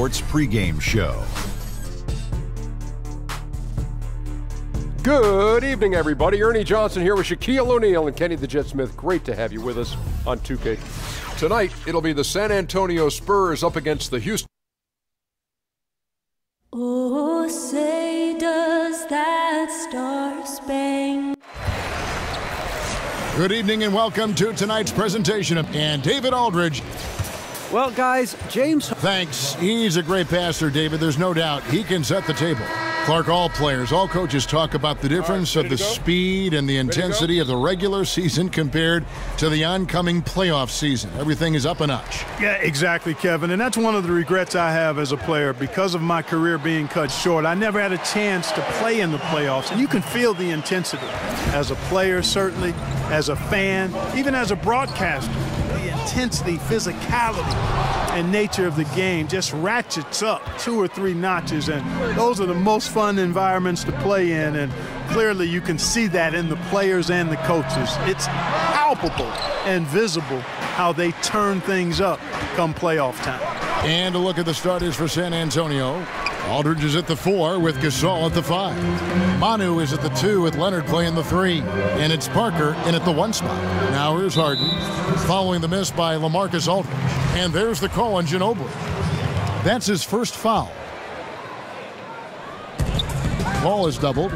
Sports pregame show. Good evening, everybody. Ernie Johnson here with Shaquille O'Neal and Kenny the Jet Smith. Great to have you with us on 2K. Tonight, it'll be the San Antonio Spurs up against the Houston. Oh, say does that star-spangled... Good evening and welcome to tonight's presentation of and David Aldridge. Well, guys, James... Thanks. He's a great passer, David. There's no doubt he can set the table. Clark, all players, all coaches talk about the difference of the speed and the intensity of the regular season compared to the oncoming playoff season. Everything is up a notch. Yeah, exactly, Kevin. And that's one of the regrets I have as a player. Because of my career being cut short, I never had a chance to play in the playoffs. And you can feel the intensity as a player, certainly, as a fan, even as a broadcaster. The intensity, physicality, and nature of the game just ratchets up 2 or 3 notches, and those are the most fun environments to play in, and clearly you can see that in the players and the coaches. It's palpable and visible how they turn things up come playoff time. And a look at the starters for San Antonio. Aldridge is at the 4 with Gasol at the 5. Manu is at the 2 with Leonard playing the 3. And it's Parker in at the 1 spot. Now here's Harden following the miss by LaMarcus Aldridge. And there's the call on Ginobili. That's his first foul. Ball is doubled.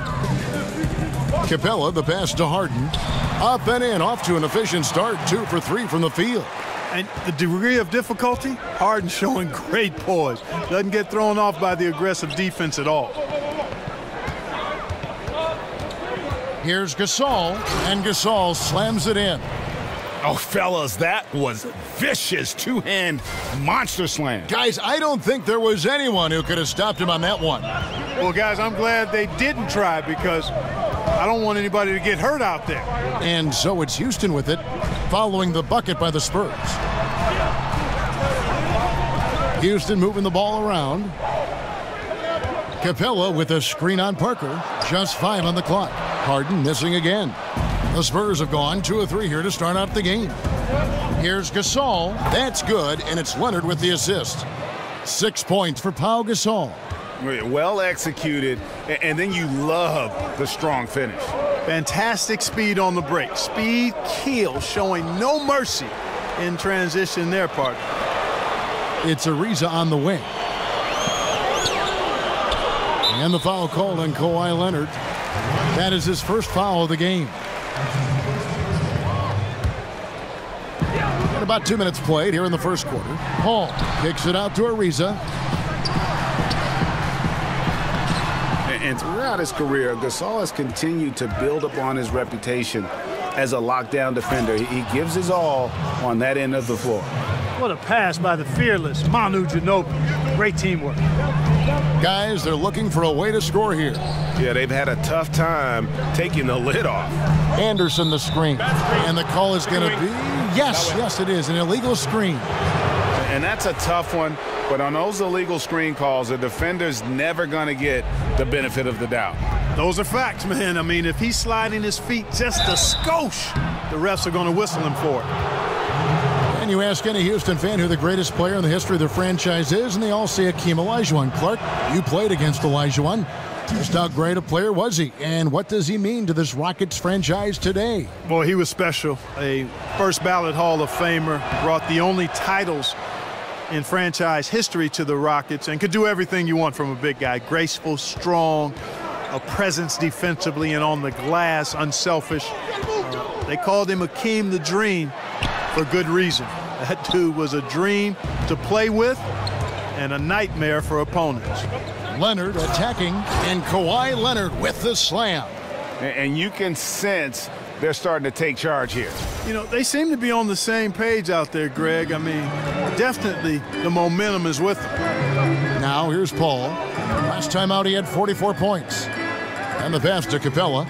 Capella, the pass to Harden. Up and in, off to an efficient start. 2 for 3 from the field. And the degree of difficulty, Harden showing great poise. Doesn't get thrown off by the aggressive defense at all. Here's Gasol, and Gasol slams it in. Oh, fellas, that was vicious two-hand monster slam. Guys, I don't think there was anyone who could have stopped him on that one. Well, guys, I'm glad they didn't try because I don't want anybody to get hurt out there. And so it's Houston with it, following the bucket by the Spurs. Houston moving the ball around. Capella with a screen on Parker. Just 5 on the clock. Harden missing again. The Spurs have gone 2 of 3 here to start out the game. Here's Gasol. That's good, and it's Leonard with the assist. 6 points for Pau Gasol. Well executed, and then you love the strong finish. Fantastic speed on the break. Speed kill, showing no mercy in transition there, partner. It's Ariza on the wing. And the foul called on Kawhi Leonard. That is his first foul of the game. And about 2 minutes played here in the first quarter. Paul kicks it out to Ariza. And throughout his career, Gasol has continued to build upon his reputation as a lockdown defender. He gives his all on that end of the floor. What a pass by the fearless Manu Ginobili. Great teamwork. Guys, they're looking for a way to score here. Yeah, they've had a tough time taking the lid off. Anderson the screen. And the call is going to be, yes, it is, an illegal screen. And that's a tough one, but on those illegal screen calls, the defender's never going to get the benefit of the doubt. Those are facts, man. I mean, if he's sliding his feet just a skosh, the refs are going to whistle him for it. And you ask any Houston fan who the greatest player in the history of their franchise is, and they all say Hakeem Olajuwon. Clark, you played against Olajuwon. Just how great a player was he? And what does he mean to this Rockets franchise today? Boy, he was special. A first ballot Hall of Famer, brought the only titles in franchise history to the Rockets, and could do everything you want from a big guy. Graceful, strong, a presence defensively and on the glass, unselfish. They called him Hakeem the Dream for good reason. That dude was a dream to play with and a nightmare for opponents. Leonard attacking, and Kawhi Leonard with the slam. And you can sense they're starting to take charge here. You know, they seem to be on the same page out there, Greg. I mean, definitely the momentum is with them. Now here's Paul. Last time out he had 44 points. And the pass to Capella.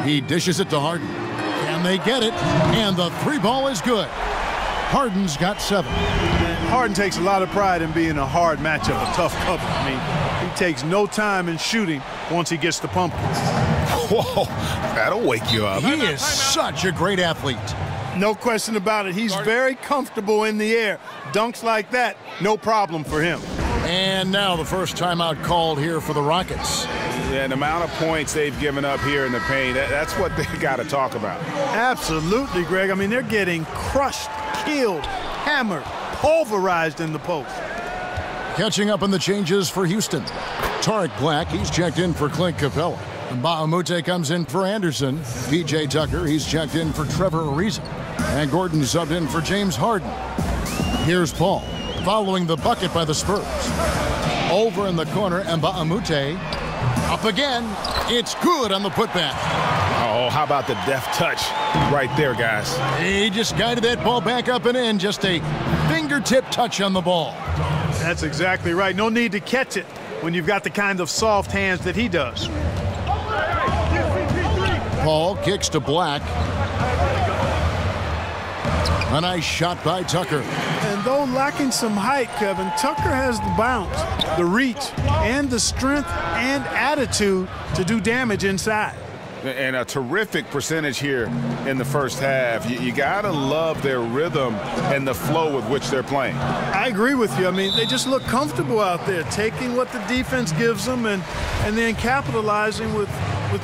He dishes it to Harden. And they get it. And the 3 ball is good. Harden's got 7. Harden takes a lot of pride in being a hard matchup, a tough cover. I mean, he takes no time in shooting once he gets the pumpkins. Whoa, that'll wake you up. He is such a great athlete. No question about it. He's very comfortable in the air. Dunks like that, no problem for him. And now the first timeout called here for the Rockets. Yeah, the amount of points they've given up here in the paint, that's what they got to talk about. Absolutely, Greg. I mean, they're getting crushed, killed, hammered, pulverized in the post. Catching up on the changes for Houston. Tariq Black, he's checked in for Clint Capella. Mbah a Moute comes in for Anderson. P.J. Tucker, he's checked in for Trevor Ariza. And Gordon subbed in for James Harden. Here's Paul, following the bucket by the Spurs. Over in the corner, Mbah a Moute. Up again. It's good on the putback. Oh, how about the deft touch right there, guys? He just guided that ball back up and in. Just a fingertip touch on the ball. That's exactly right. No need to catch it when you've got the kind of soft hands that he does. Paul kicks to Black. A nice shot by Tucker. And though lacking some height, Kevin, Tucker has the bounce, the reach, and the strength and attitude to do damage inside. And a terrific percentage here in the first half. You got to love their rhythm and the flow with which they're playing. I agree with you. I mean, they just look comfortable out there, taking what the defense gives them and then capitalizing with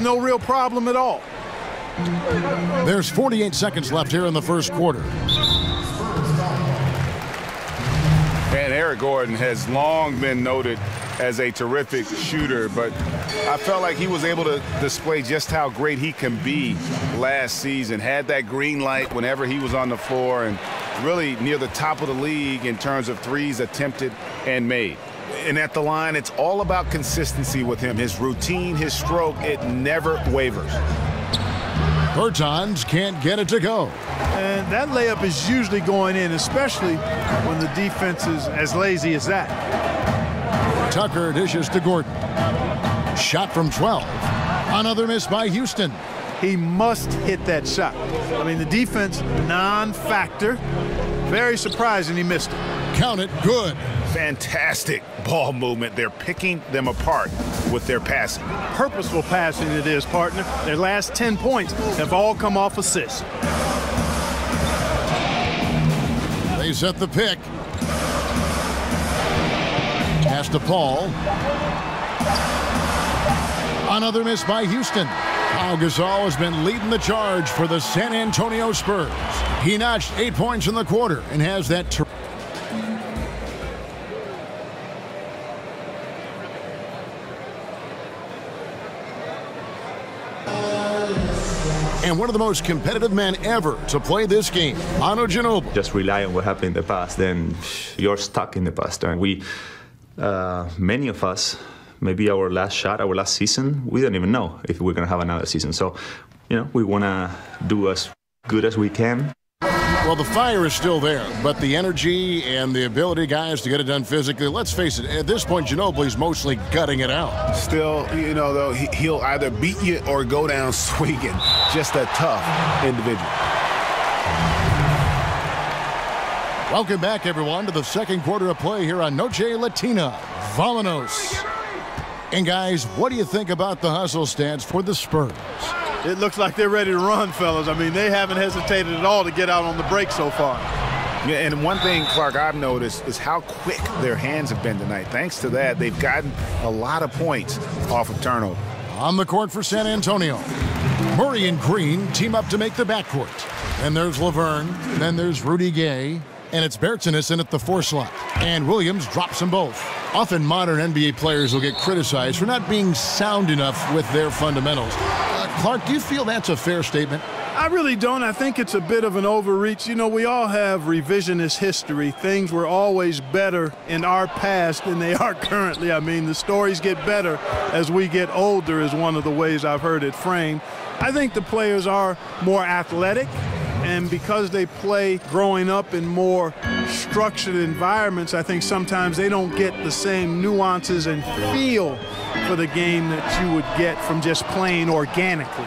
no real problem at all. There's 48 seconds left here in the first quarter. And Eric Gordon has long been noted as a terrific shooter, but I felt like he was able to display just how great he can be last season. Had that green light whenever he was on the floor and really near the top of the league in terms of threes attempted and made. And at the line, it's all about consistency with him. His routine, his stroke, it never wavers. Bertans can't get it to go. And that layup is usually going in, especially when the defense is as lazy as that. Tucker dishes to Gordon. Shot from 12. Another miss by Houston. He must hit that shot. I mean, the defense, non-factor. Very surprising he missed it. Count it, good. Fantastic ball movement. They're picking them apart with their passing. Purposeful passing it is, partner. Their last 10 points have all come off assists. They set the pick. Pass to Paul. Another miss by Houston. Pau Gasol has been leading the charge for the San Antonio Spurs. He notched 8 points in the quarter and has that. And one of the most competitive men ever to play this game, Manu Ginobili. Just rely on what happened in the past, then you're stuck in the past. And we, many of us, maybe our last shot, our last season, we don't even know if we're going to have another season. So, we want to do as good as we can. Well, the fire is still there, but the energy and the ability, guys, to get it done physically, let's face it, at this point, Ginobili's mostly gutting it out. Still, though, he'll either beat you or go down swinging. Just a tough individual. Welcome back, everyone, to the second quarter of play here on Noche Latina. Vámonos. And, guys, what do you think about the hustle stance for the Spurs? It looks like they're ready to run, fellas. I mean, they haven't hesitated at all to get out on the break so far. Yeah, and one thing, Clark, I've noticed is how quick their hands have been tonight. Thanks to that, they've gotten a lot of points off of turnover. On the court for San Antonio, Murray and Green team up to make the backcourt. Then there's Laverne, then there's Rudy Gay, and it's Bertans at the 4 slot. And Williams drops them both. Often modern NBA players will get criticized for not being sound enough with their fundamentals. Clark, do you feel that's a fair statement? I really don't. I think it's a bit of an overreach. We all have revisionist history. Things were always better in our past than they are currently. I mean, the stories get better as we get older is one of the ways I've heard it framed. I think the players are more athletic, and because they play growing up in more structured environments, I think sometimes they don't get the same nuances and feel for the game that you would get from just playing organically.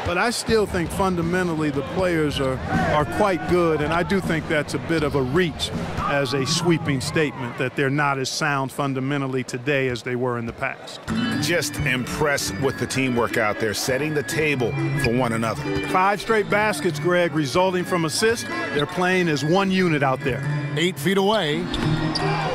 But I still think fundamentally the players are quite good, and I do think that's a bit of a reach as a sweeping statement that they're not as sound fundamentally today as they were in the past. Just impressed with the teamwork out there, setting the table for one another. 5 straight baskets, Greg, resulting from assists. They're playing as one unit out there. 8 feet away.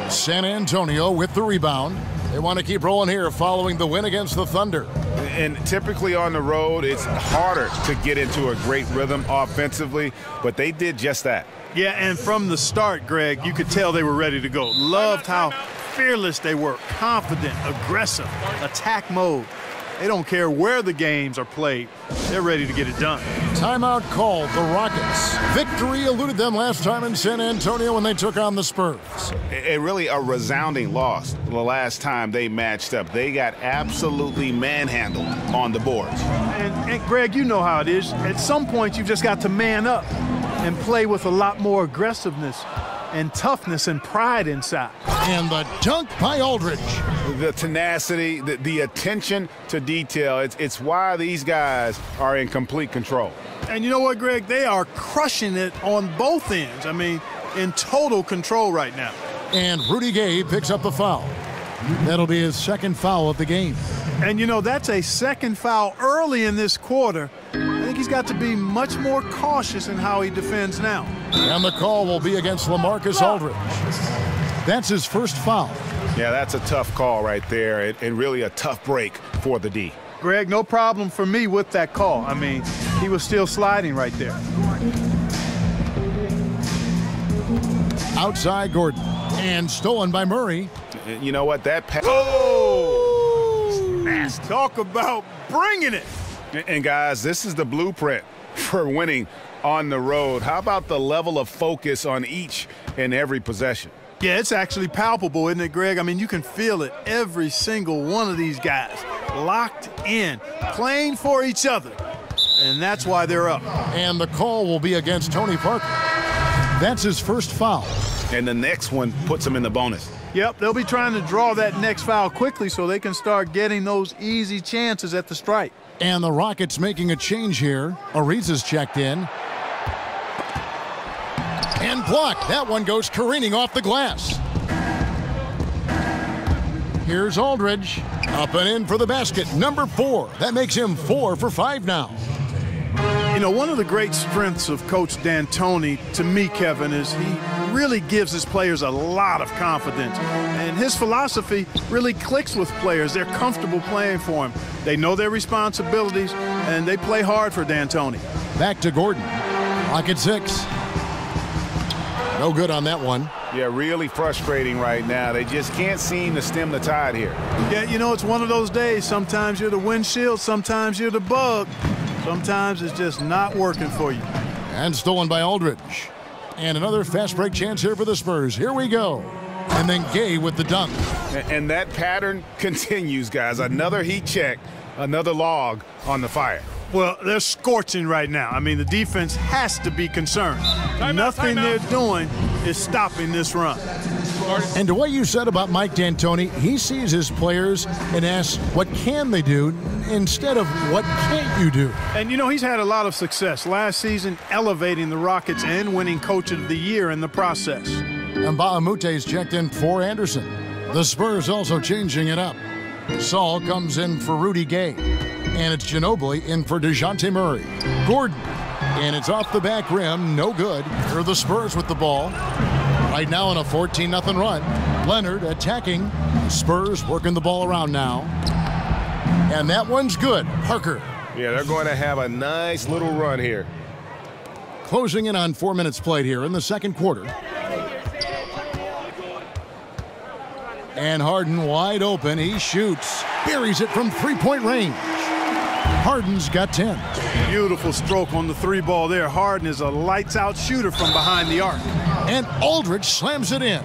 San Antonio with the rebound. They want to keep rolling here following the win against the Thunder. And typically on the road, it's harder to get into a great rhythm offensively, but they did just that. Yeah, and from the start, Greg, you could tell they were ready to go. Loved how fearless they were, confident, aggressive, attack mode. They don't care where the games are played. They're ready to get it done. Timeout called the Rockets. Victory eluded them last time in San Antonio when they took on the Spurs. Really a resounding loss the last time they matched up. They got absolutely manhandled on the boards. And Greg, you know how it is. At some point, you've just got to man up and play with a lot more aggressiveness and toughness and pride inside. And the dunk by Aldridge. The tenacity, the attention to detail, it's why these guys are in complete control. And you know what, Greg? They are crushing it on both ends. I mean, in total control right now. And Rudy Gay picks up the foul. That'll be his second foul of the game. And, you know, that's a second foul early in this quarter. I think he's got to be much more cautious in how he defends now. And the call will be against LaMarcus Aldridge. That's his first foul. Yeah, that's a tough call right there, and really a tough break for the D. Greg, no problem for me with that call. I mean, he was still sliding right there. Outside Gordon. And stolen by Murray. You know what? That pass. Oh! Talk about bringing it. And guys, this is the blueprint for winning on the road. How about the level of focus on each and every possession? Yeah, it's actually palpable, isn't it, Greg? I mean, you can feel it. Every single one of these guys locked in, playing for each other. And that's why they're up. And the call will be against Tony Parker. That's his first foul. And the next one puts him in the bonus. Yep, they'll be trying to draw that next foul quickly so they can start getting those easy chances at the stripe. And the Rockets making a change here. Ariza's checked in. And blocked. That one goes careening off the glass. Here's Aldridge. Up and in for the basket. Number 4. That makes him 4 for 5 now. You know, one of the great strengths of Coach D'Antoni, to me, Kevin, is he really gives his players a lot of confidence. And his philosophy really clicks with players. They're comfortable playing for him. They know their responsibilities, and they play hard for D'Antoni. Back to Gordon. Clock at 6. No good on that one. Yeah, really frustrating right now. They just can't seem to stem the tide here. Yeah, you know, it's one of those days. Sometimes you're the windshield, sometimes you're the bug. Sometimes it's just not working for you. And stolen by Aldridge. And another fast break chance here for the Spurs. Here we go. And then Gay with the dunk. And that pattern continues, guys. Another heat check, another log on the fire. Well, they're scorching right now. I mean, the defense has to be concerned. Nothing they're doing is stopping this run. And to what you said about Mike D'Antoni, he sees his players and asks, what can they do instead of what can't you do? And, you know, he's had a lot of success last season elevating the Rockets and winning Coach of the Year in the process. And Baamute's checked in for Anderson. The Spurs also changing it up. Saul comes in for Rudy Gay. And it's Ginobili in for DeJounte Murray. Gordon. And it's off the back rim. No good. Here are the Spurs with the ball. Right now on a 14-0 run. Leonard attacking. Spurs working the ball around now. And that one's good. Parker. Yeah, they're going to have a nice little run here. Closing in on 4 minutes played here in the second quarter. And Harden wide open. He shoots. Buries it from three-point range. Harden's got 10. Beautiful stroke on the 3 ball there. Harden is a lights-out shooter from behind the arc. And Aldridge slams it in.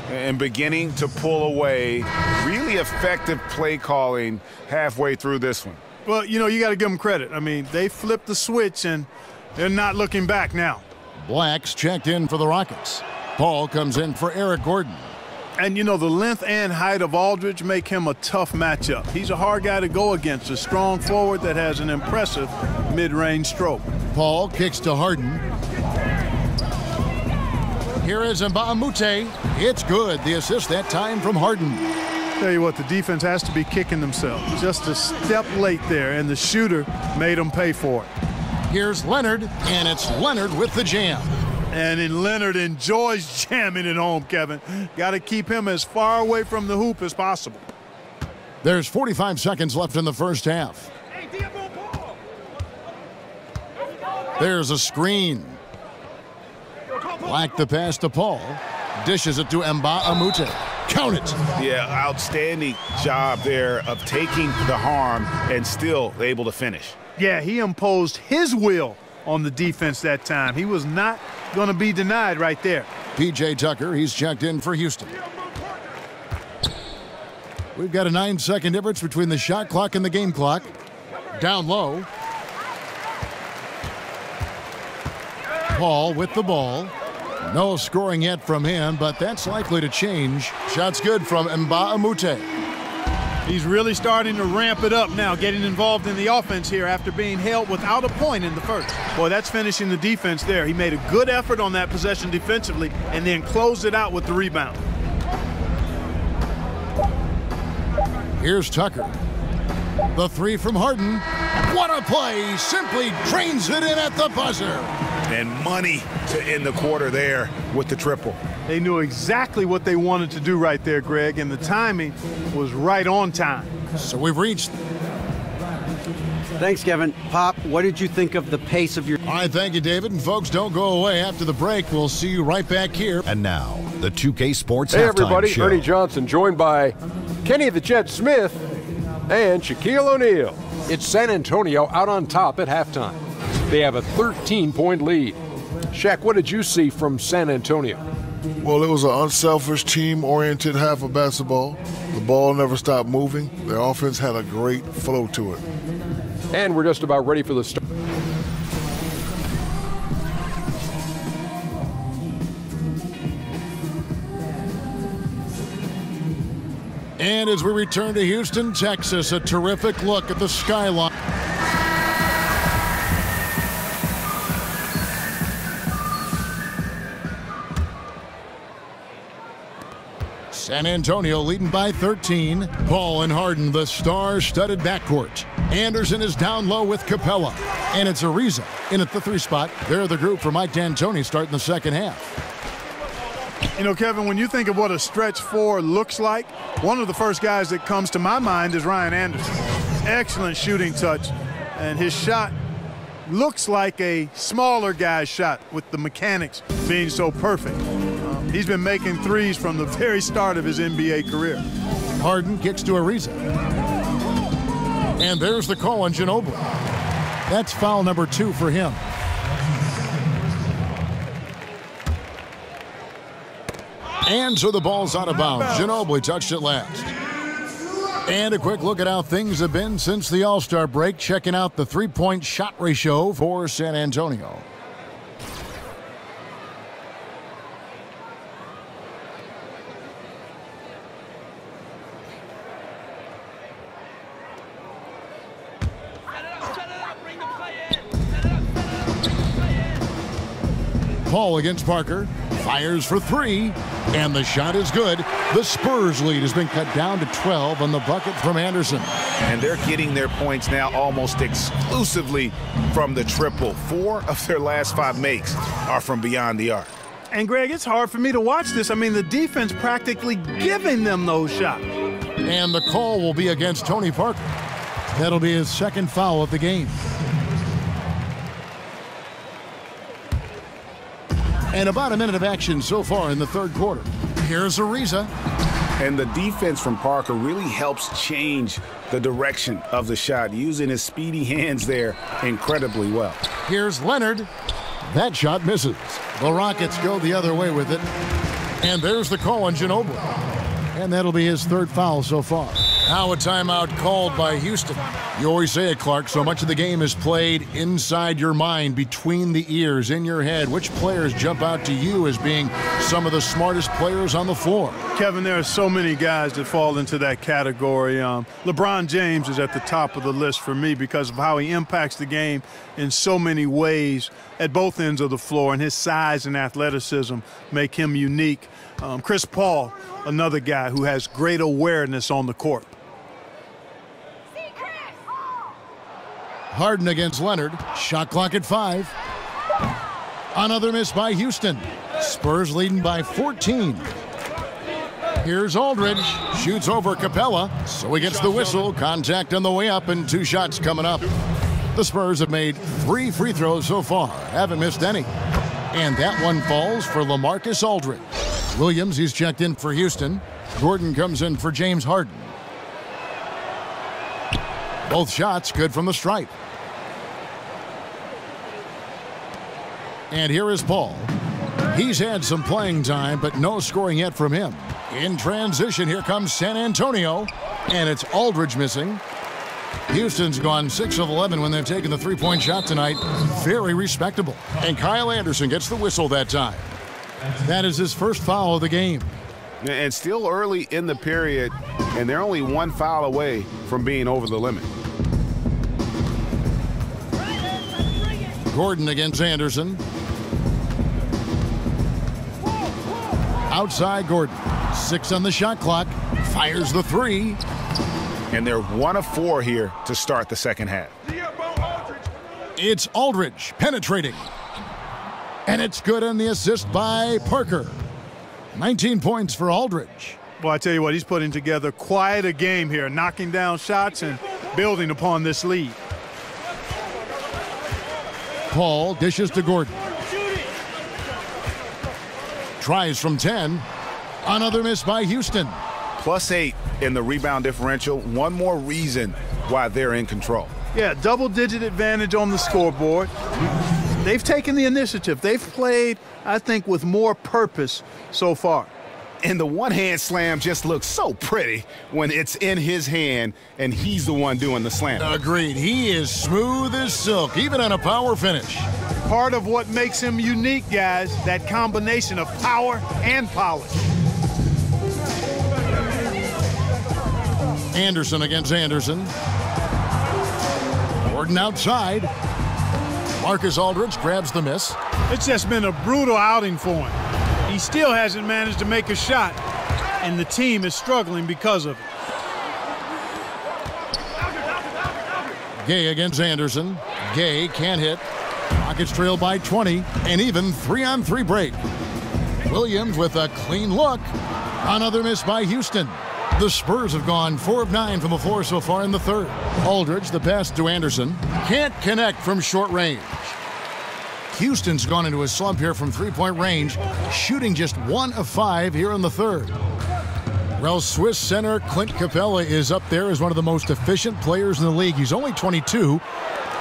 And beginning to pull away. Really effective play calling halfway through this one. Well, you know, you got to give them credit. I mean, they flipped the switch, and they're not looking back now. Black's checked in for the Rockets. Paul comes in for Eric Gordon. And, you know, the length and height of Aldridge make him a tough matchup. He's a hard guy to go against, a strong forward that has an impressive mid-range stroke. Paul kicks to Harden. Here is Mbah a Moute. It's good. The assist that time from Harden. Tell you what, the defense has to be kicking themselves. Just a step late there, and the shooter made them pay for it. Here's Leonard, and it's Leonard with the jam. And then Leonard enjoys jamming it home, Kevin. Got to keep him as far away from the hoop as possible. There's 45 seconds left in the first half. There's a screen. Black the pass to Paul. Dishes it to Mbah a Moute. Count it. Yeah, outstanding job there of taking the harm and still able to finish. Yeah, he imposed his will on the defense that time. He was not going to be denied right there. P.J. Tucker, he's checked in for Houston. We've got a 9-second difference between the shot clock and the game clock. Down low. Paul with the ball. No scoring yet from him, but that's likely to change. Shot's good from Mbah a Moute. He's really starting to ramp it up now, getting involved in the offense here after being held without a point in the first. Boy, that's finishing the defense there. He made a good effort on that possession defensively and then closed it out with the rebound. Here's Tucker. The three from Harden. What a play! Simply drains it in at the buzzer. And money to end the quarter there with the triple. They knew exactly what they wanted to do right there, Greg, and the timing was right on time. So we've reached. Thanks, Kevin. Pop, what did you think of the pace of your... All right, thank you, David. And folks, don't go away after the break. We'll see you right back here. And now, the 2K Sports Hey, Halftime everybody. Show. Ernie Johnson joined by Kenny the Jet Smith and Shaquille O'Neal. It's San Antonio out on top at halftime. They have a 13-point lead. Shaq, what did you see from San Antonio? Well, it was an unselfish, team-oriented half of basketball. The ball never stopped moving. Their offense had a great flow to it. And we're just about ready for the start. And as we return to Houston, Texas, a terrific look at the skyline. San Antonio leading by 13. Paul and Harden, the star-studded backcourt. Anderson is down low with Capella. And it's Ariza in at the 3 spot. They're the group for Mike D'Antoni starting the second half. You know, Kevin, when you think of what a stretch 4 looks like, one of the first guys that comes to my mind is Ryan Anderson. Excellent shooting touch, and his shot looks like a smaller guy's shot with the mechanics being so perfect. He's been making threes from the very start of his NBA career. Harden kicks to Ariza. And there's the call on Ginobili. That's foul number 2 for him. And so the ball's out of bounds. Ginobili touched it last. And a quick look at how things have been since the All-Star break. Checking out the three-point shot ratio for San Antonio. Paul against Parker. Fires for 3. And the shot is good. The Spurs lead has been cut down to 12 on the bucket from Anderson. And they're getting their points now almost exclusively from the triple. 4 of their last 5 makes are from beyond the arc. And, Greg, it's hard for me to watch this. I mean, the defense practically giving them those shots. And the call will be against Tony Parker. That'll be his second foul of the game. And about a minute of action so far in the third quarter. Here's Ariza. And the defense from Parker really helps change the direction of the shot, using his speedy hands there incredibly well. Here's Leonard. That shot misses. The Rockets go the other way with it. And there's the call on Ginobili. And that'll be his third foul so far. Now a timeout called by Houston. You always say it, Clark, so much of the game is played inside your mind, between the ears, in your head. Which players jump out to you as being some of the smartest players on the floor? Kevin, there are so many guys that fall into that category. LeBron James is at the top of the list for me because of how he impacts the game in so many ways at both ends of the floor, and his size and athleticism make him unique. Chris Paul, another guy who has great awareness on the court. Harden against Leonard. Shot clock at 5. Another miss by Houston. Spurs leading by 14. Here's Aldridge. Shoots over Capella, so he gets the whistle. Contact on the way up and 2 shots coming up. The Spurs have made 3 free throws so far. Haven't missed any. And that one falls for LaMarcus Aldridge. Williams, he's checked in for Houston. Gordon comes in for James Harden. Both shots good from the stripe. And here is Paul. He's had some playing time, but no scoring yet from him. In transition, here comes San Antonio, and it's Aldridge missing. Houston's gone 6 of 11 when they've taken the 3-point shot tonight. Very respectable. And Kyle Anderson gets the whistle that time. That is his first foul of the game. And still early in the period, and they're only 1 foul away from being over the limit. Gordon against Anderson. Outside Gordon. 6 on the shot clock. Fires the 3. And they're 1 of 4 here to start the second half. It's Aldridge penetrating. And it's good on the assist by Parker. 19 points for Aldridge. Well, I tell you what, he's putting together quite a game here, knocking down shots and building upon this lead. Paul dishes to Gordon. Tries from 10. Another miss by Houston. +8 in the rebound differential. One more reason why they're in control. Yeah, double-digit advantage on the scoreboard. They've taken the initiative. They've played, I think, with more purpose so far. And the one-hand slam just looks so pretty when it's in his hand and he's the one doing the slam. Agreed. He is smooth as silk, even on a power finish. Part of what makes him unique, guys, that combination of power and polish. Anderson against Anderson. Gordon outside. Marcus Aldridge grabs the miss. It's just been a brutal outing for him. He still hasn't managed to make a shot, and the team is struggling because of it. Gay against Anderson. Gay can't hit. Rockets trail by 20, and even 3-on-3 break. Williams with a clean look. Another miss by Houston. The Spurs have gone 4 of 9 from the floor so far in the third. Aldridge, the pass to Anderson. Can't connect from short range. Houston's gone into a slump here from 3-point range, shooting just 1 of 5 here in the third. Well, Swiss center Clint Capella is up there as one of the most efficient players in the league. He's only 22,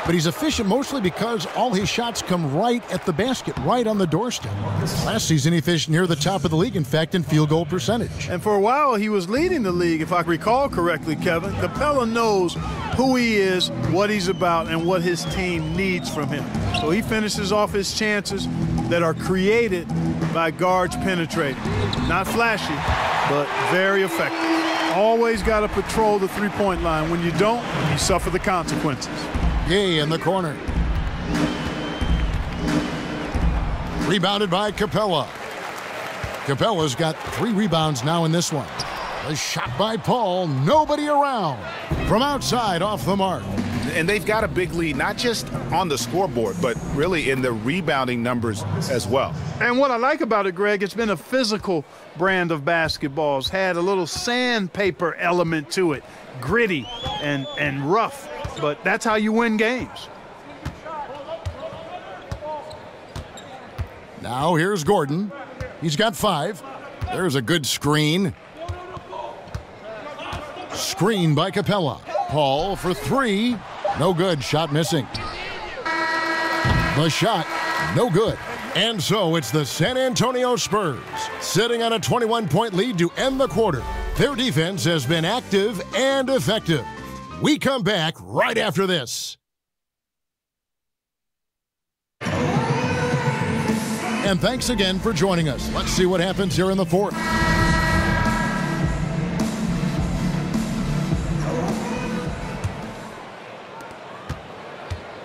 but he's efficient mostly because all his shots come right at the basket, right on the doorstep. Last season, he finished near the top of the league, in fact, in field goal percentage. And for a while, he was leading the league, if I recall correctly, Kevin. Capella knows who he is, what he's about, and what his team needs from him. So he finishes off his chances that are created by guards penetrating. Not flashy, but very effective. Always got to patrol the three-point line. When you don't, you suffer the consequences. Gay in the corner. Rebounded by Capella. Capella's got 3 rebounds now in this one. A shot by Paul, nobody around. From outside, off the mark. And they've got a big lead, not just on the scoreboard, but really in the rebounding numbers as well. And what I like about it, Greg, it's been a physical brand of basketball. It's had a little sandpaper element to it, gritty and rough, but that's how you win games. Now here's Gordon. He's got 5. There's a good screen. Screen by Capella. Paul for 3. No good. Shot missing. The shot, no good. And so it's the San Antonio Spurs sitting on a 21-point lead to end the quarter. Their defense has been active and effective. We come back right after this. And thanks again for joining us. Let's see what happens here in the fourth.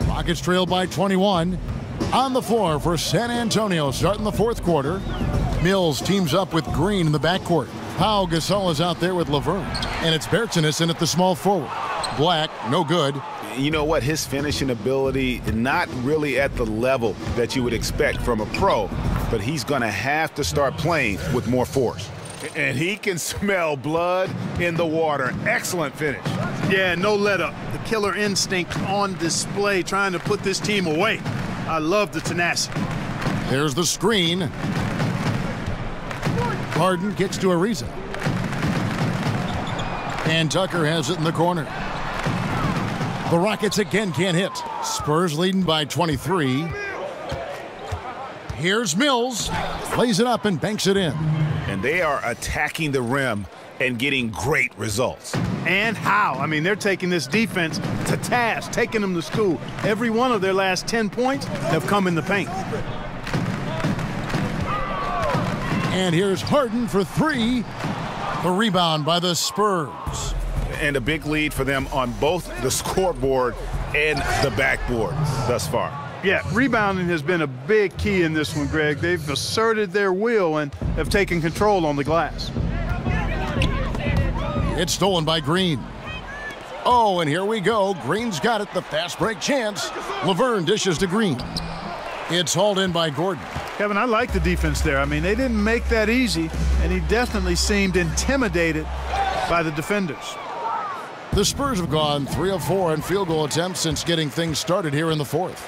Rockets trail by 21. On the floor for San Antonio starting the fourth quarter. Mills teams up with Green in the backcourt. Pau Gasol is out there with Laverne. And it's Bertans at the small forward. Black, no good. You know what? His finishing ability, not really at the level that you would expect from a pro, but he's going to have to start playing with more force. And he can smell blood in the water. Excellent finish. Yeah, no let up. The killer instinct on display, trying to put this team away. I love the tenacity. There's the screen. Harden kicks to Ariza. And Tucker has it in the corner. The Rockets again can't hit. Spurs leading by 23. Here's Mills. Lays it up and banks it in. And they are attacking the rim and getting great results. And how? I mean, they're taking this defense to task, taking them to school. Every one of their last 10 points have come in the paint. And here's Harden for three. The rebound by the Spurs. And a big lead for them on both the scoreboard and the backboard thus far. Yeah, rebounding has been a big key in this one, Greg. They've asserted their will and have taken control on the glass. It's stolen by Green. Oh, and here we go. Green's got it, the fast break chance. Laverne dishes to Green. It's hauled in by Gordon. Kevin, I like the defense there. I mean, they didn't make that easy, and he definitely seemed intimidated by the defenders. The Spurs have gone 3 of 4 on field goal attempts since getting things started here in the fourth.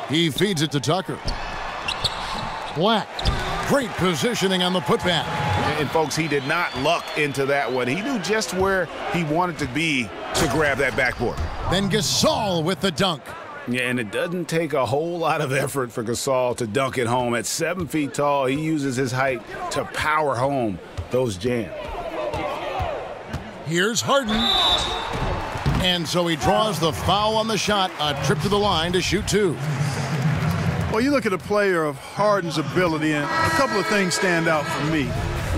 He feeds it to Tucker. Black. Great positioning on the putback. And folks, he did not luck into that one. He knew just where he wanted to be to grab that backboard. Then Gasol with the dunk. Yeah, and it doesn't take a whole lot of effort for Gasol to dunk it home. At 7 feet tall, he uses his height to power home those jams. Here's Harden. And so he draws the foul on the shot, a trip to the line to shoot two. Well, you look at a player of Harden's ability, and a couple of things stand out for me.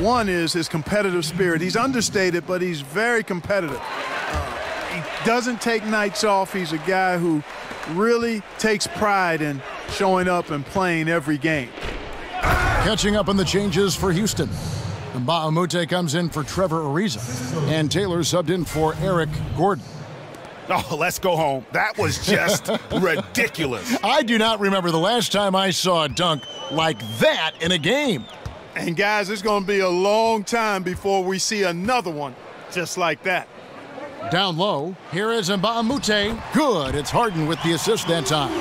One is his competitive spirit. He's understated, but he's very competitive. He doesn't take nights off. He's a guy who really takes pride in showing up and playing every game. Catching up on the changes for Houston. Mbah a Moute comes in for Trevor Ariza. And Taylor subbed in for Eric Gordon. Oh, let's go home. That was just ridiculous. I do not remember the last time I saw a dunk like that in a game. And guys, it's going to be a long time before we see another one just like that. Down low, here is Mbah a Moute. Good, it's Harden with the assist that time.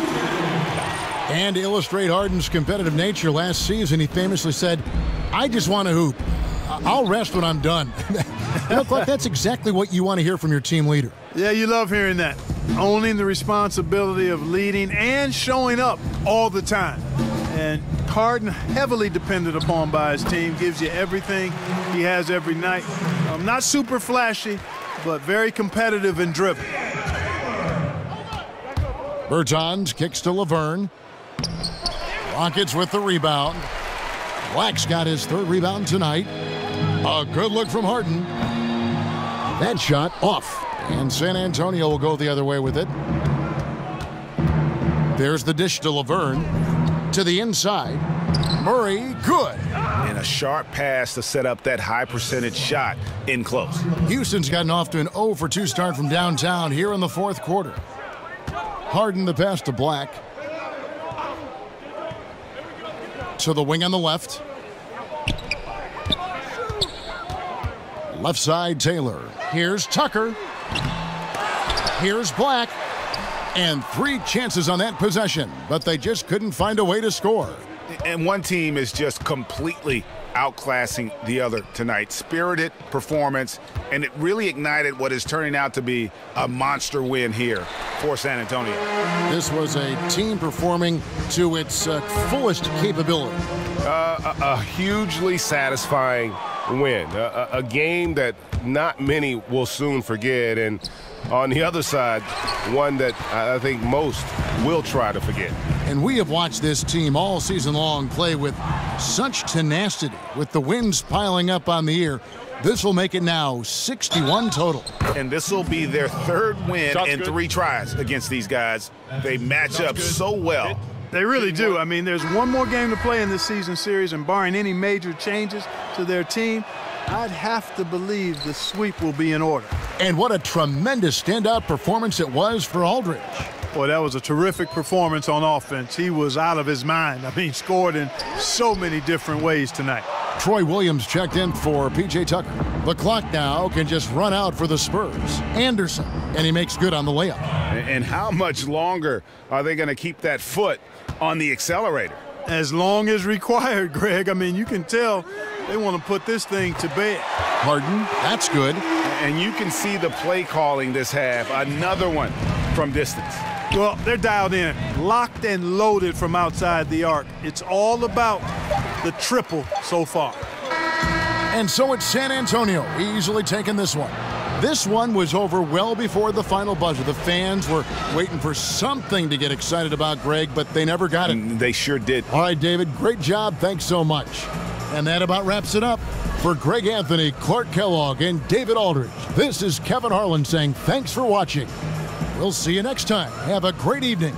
And to illustrate Harden's competitive nature, last season he famously said, "I just want to hoop. I'll rest when I'm done." Look, like that's exactly what you want to hear from your team leader. Yeah, you love hearing that. Owning the responsibility of leading and showing up all the time. And Harden, heavily depended upon by his team, gives you everything he has every night. Not super flashy, but very competitive and driven. Bertans kicks to Laverne. Rockets with the rebound. Black's got his third rebound tonight. A good look from Harden. That shot off. And San Antonio will go the other way with it. There's the dish to Laverne. To the inside. Murray, good. And a sharp pass to set up that high percentage shot in close. Houston's gotten off to an 0 for 2 start from downtown here in the fourth quarter. Harden the pass to Black. To the wing on the left. Left side, Taylor. Here's Tucker. Here's Black. And 3 chances on that possession, but they just couldn't find a way to score. And one team is just completely outclassing the other tonight. Spirited performance, and it really ignited what is turning out to be a monster win here for San Antonio. This was a team performing to its fullest capability. A hugely satisfying win, a game that not many will soon forget, and on the other side, one that I think most will try to forget. And we have watched this team all season long play with such tenacity, with the wins piling up on the year. This will make it now 61 total. And this will be their third win in 3 tries against these guys. They match up so well. They really do. I mean, there's one more game to play in this season series, and barring any major changes to their team, I'd have to believe the sweep will be in order. And what a tremendous standout performance it was for Aldridge. Boy, that was a terrific performance on offense. He was out of his mind. I mean, scored in so many different ways tonight. Troy Williams checked in for P.J. Tucker. The clock now can just run out for the Spurs. Anderson, and he makes good on the layup. And how much longer are they going to keep that foot on the accelerator? As long as required, Greg. I mean, you can tell they want to put this thing to bed. Harden, that's good. And you can see the play calling this half. Another one from distance. Well, they're dialed in, locked and loaded from outside the arc. It's all about the triple so far. And so it's San Antonio easily taking this one. This one was over well before the final buzzer. The fans were waiting for something to get excited about, Greg, but they never got it. They sure did. All right, David, great job. Thanks so much. And that about wraps it up. For Greg Anthony, Clark Kellogg, and David Aldridge, this is Kevin Harlan saying thanks for watching. We'll see you next time. Have a great evening.